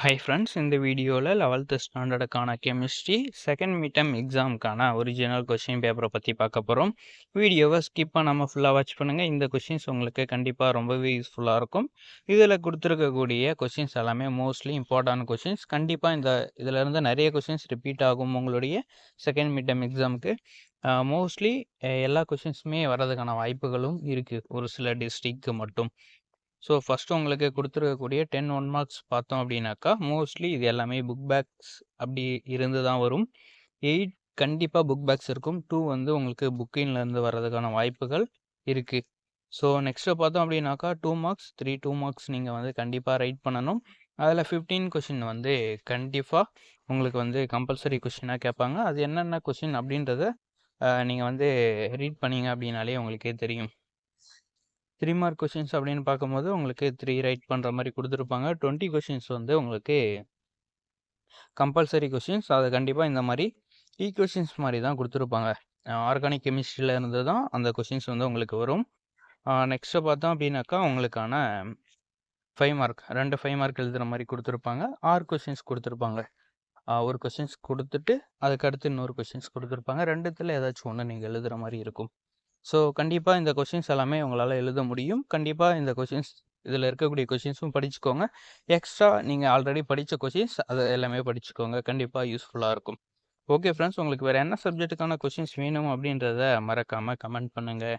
Hi friends, இந்த வீடியோவில் 11th ஸ்டாண்டர்டுக்கான கெமிஸ்ட்ரி செகண்ட் மிட்டம் எக்ஸாமுக்கான ஒரிஜினல் கொஷின் பேப்பரை பற்றி பார்க்க போகிறோம். வீடியோவை ஸ்கிப் பண்ணாமல் ஃபுல்லாக வாட்ச் பண்ணுங்கள். இந்த கொஷின்ஸ் உங்களுக்கு கண்டிப்பாக ரொம்பவே யூஸ்ஃபுல்லாக இருக்கும். இதில் கொடுத்துருக்கக்கூடிய கொஷின்ஸ் எல்லாமே மோஸ்ட்லி இம்பார்ட்டன்ட் கொஷின்ஸ். கண்டிப்பாக இதிலேருந்து நிறைய கொஷின்ஸ் ரிப்பீட் ஆகும் உங்களுடைய செகண்ட் மிட்டம் எக்ஸாமுக்கு. மோஸ்ட்லி எல்லா கொஷின்ஸுமே வர்றதுக்கான வாய்ப்புகளும் இருக்குது, ஒரு சில டிஸ்ட்ரிக்க்கு மட்டும். ஸோ ஃபஸ்ட்டு உங்களுக்கு கொடுத்துருக்கக்கூடிய 10 1 மார்க்ஸ் பார்த்தோம் அப்படின்னாக்கா, மோஸ்ட்லி இது எல்லாமே புக் பேக்ஸ் அப்படி இருந்து தான் வரும். 8 கண்டிப்பாக புக் பேக்ஸ் இருக்கும். 2 வந்து உங்களுக்கு புக்கின்லேருந்து வர்றதுக்கான வாய்ப்புகள் இருக்குது. ஸோ நெக்ஸ்ட்டு பார்த்தோம் அப்படின்னாக்கா 2 மார்க்ஸ் 2 மார்க்ஸ் நீங்கள் வந்து கண்டிப்பாக ரைட் பண்ணணும். அதில் 15 கொஷின் வந்து கண்டிப்பாக உங்களுக்கு வந்து கம்பல்சரி கொஷினாக கேட்பாங்க. அது என்னென்ன கொஷின் அப்படின்றத நீங்கள் வந்து ரீட் பண்ணீங்க அப்படின்னாலே உங்களுக்கே தெரியும். 3 மார்க் கொஷின்ஸ் அப்படின்னு பார்க்கும்போது உங்களுக்கு 3 ரைட் பண்ணுற மாதிரி கொடுத்துருப்பாங்க. 20 கொஷின்ஸ் வந்து உங்களுக்கு கம்பல்சரி கொஷின்ஸ். அது கண்டிப்பாக இந்த மாதிரி ஈக்குவேஷன்ஸ் மாதிரி தான் கொடுத்துருப்பாங்க. ஆர்கானிக் கெமிஸ்ட்ரியில் இருந்து தான் அந்த கொஷின்ஸ் வந்து உங்களுக்கு வரும். நெக்ஸ்ட்டு பார்த்தோம் அப்படின்னாக்கா உங்களுக்கான 5 மார்க் 5 மார்க் எழுதுகிற மாதிரி கொடுத்துருப்பாங்க. 6 கொஷின்ஸ் கொடுத்துருப்பாங்க. ஒரு கொஷின்ஸ் கொடுத்துட்டு அதுக்கடுத்து இன்னொரு கொஷின்ஸ் கொடுத்துருப்பாங்க. ரெண்டுத்தில் ஏதாச்சும் ஒன்று நீங்கள் எழுதுகிற மாதிரி இருக்கும். ஸோ கண்டிப்பாக இந்த கொஷின்ஸ் எல்லாமே உங்களால் எழுத முடியும். கண்டிப்பாக இந்த கொஷின்ஸ் இதில் இருக்கக்கூடிய கொஷின்ஸும் படிச்சுக்கோங்க. எக்ஸ்ட்ரா நீங்கள் ஆல்ரெடி படித்த கொஷின்ஸ் அது எல்லாமே படிச்சுக்கோங்க. கண்டிப்பாக யூஸ்ஃபுல்லாக இருக்கும். ஓகே ஃப்ரெண்ட்ஸ், உங்களுக்கு வேறு என்ன சப்ஜெக்ட்டுக்கான கொஷின்ஸ் வேணும் அப்படின்றத மறக்காமல் கமெண்ட் பண்ணுங்கள்.